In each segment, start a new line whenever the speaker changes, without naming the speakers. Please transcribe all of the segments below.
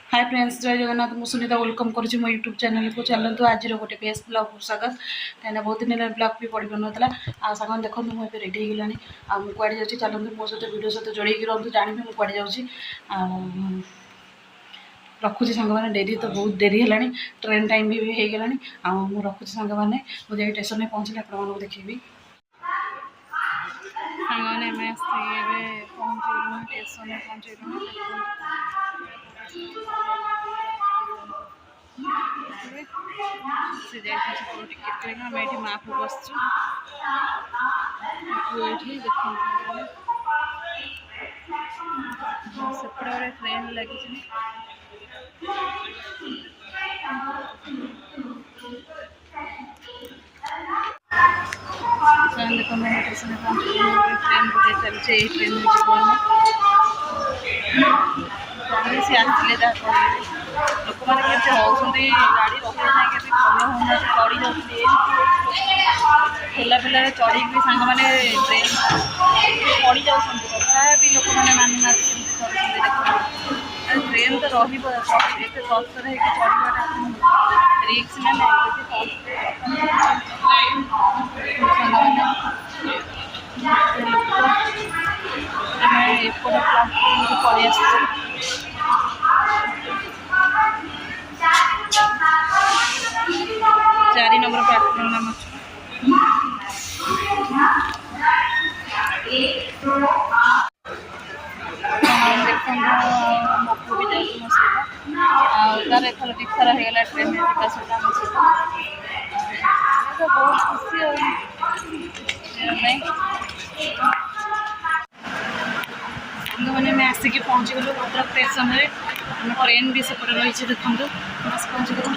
Hi friends, जय जगन्नाथ। मु Sunita welcome करुँच मो यूट्यूब चैनल को। चलतु आज गोटे बेस्ट ब्लॉग को स्वागत। कहीं बहुत दिन ब्लॉग भी पड़ पार नाला सांग देखो मुझे रेडी होगलानी मुझे जाऊँगी। चलते मो सहित वीडियो सहित जोड़ी रुहतु, जानवी मुझे जाऊँगी। रखुची सांग मैंने डेरी तो बहुत डेरी है, ट्रेन टाइम भी होगला। मुझे रखुची सांग मैंने मुझे स्टेशन में पहुँचले आप देखी सांग मैंने पहुँचलु स्टेशन में पहुँचलु। से जाइए टिकेट करना आम ये माँ को बस सेपटे गोटे ट्रेन लगी देखो स्टेशन में पहुँच ट्रेन गोटे चलছে এই ट्रेन में जीवन सी आसले लोक मैंने केते होती गाड़ी रखा जाए के भल होना चढ़ी जाती ठेला फेला चढ़ी भी सांग मैंने ट्रेन पड़ जाती तथापि लोक मैंने मानु ना ट्रेन तो रही कष्टर है चढ़ाटा रिक्स ना एपट प्लाटफर्म को पलि आस 4 नंबर प्लाटफर्म नाम देखो मपू भी जाऊँ मो सहित तार एथर दिथर होगा ट्रेन में जावा सहित आम सहित बहुत खुशी मैंने मैं आसिक पहुँची गलु भद्रक स्टेशन में। ट्रेन भी सेपटे रही देखो बस पहुँची गलु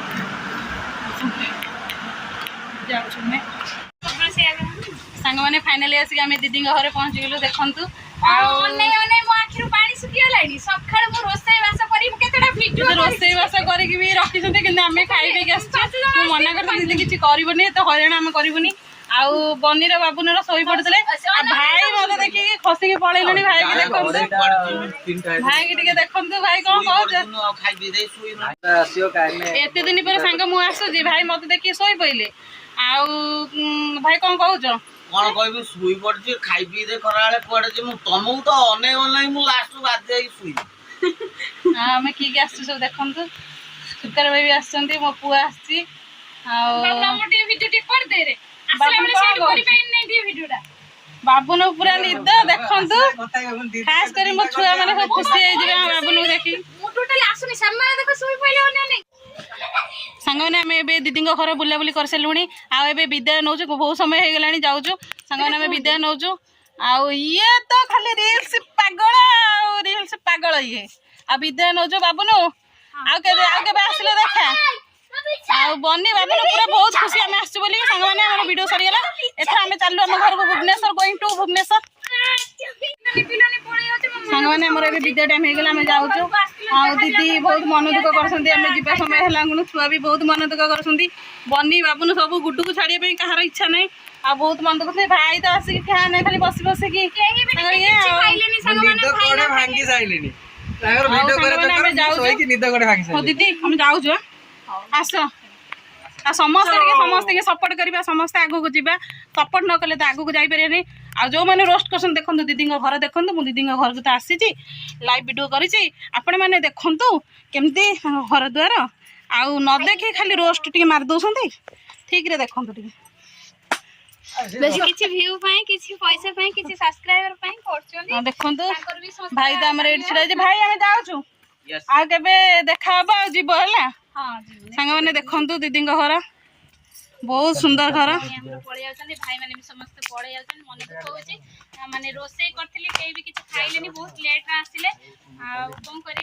सांग मैंने फाइनाली आसिक आम दीदी घर पहुँची गलु देखु रोसई बास करके भी रखी आम खाई मना कर दीदी किसी करनी तो हईराण आम करूनी आउ बनीर बाबुनर शोई पड़ते भाई मत देखिए खसिक पलैले भाई की देखो भाई की देखु भाई कौन कहते दिन पर सांग मु आसुची भाई मत देखिए शोई पड़े आउ भाई कौन कहूच
कौन कह शुई पड़ी खाई पी दे खरा कड़े तुमको तो अने मु लास्ट बाद शुई
आम किए आस देखु सुकार भाई भी आस मो पुआ आसी बाबुन पूरा निद देखु खास कर मो छुआ मैंने सब खुशी बाबुन को देखी सांग मैंने आम दीदी घर बुलाबुली कर सारूँ आउ विदाय नौ बहुत समय हो गला जाऊँ सांग मैंने विदाय नौ ये तो खाली रिल्स पागल रिल्स पागल ये आ विदाय नौ बाबुन आगे आसले देखा आउ बनी बाबुन पूरा बहुत खुशी आम आसू बोली सांग मैंने वीडियो सरीगला एथर आम चलू आम घर को भुवनेश्वर गोइंग टू भुवनेश्वर सांग मैंने विदाय टाइम हो गला आम जाऊँ आउ दीदी बहुत मन दुख कर जावा समय है छुआ भी बहुत मन दुख कर बनी बाबुन सब गुड्डू को छाड़िया कहार इच्छा ना आ बहुत मन दुख भाई तो आसिक फैन खाली बस बसिकी दीदी हम जाऊँ आस समस्त सपोर्ट करवा समस्त आगू जावा सपोर्ट न कले तो आगू जापर आ जो मैंने रोस्ट कर देखो दीदी घर देखो मुझे दीदी घर को तो आसी लाइव वीडियो करी आपण मैंने देखु केमती घर द्वार आउ न देखी खाली रोस्ट टी मार दौरान ठीक रे देखो
किछि व्यू पाए किछि पैसा पाए किछि सब्सक्राइबर पाए करछोनी
देखो भाई तो हमर एड छिड़ा जे भाई हम जाउछु आ केबे देखा हबा जीवो हला
हां
संग माने देखो दीदी घर बहुत सुंदर घर
पड़े जाउछन भाई माने भी समस्त पड़े जाउछन मन दुख होछि माने रोसई करथिले केई भी किछि खाइलेनी बहुत लेट रा आसिले आ कोन करी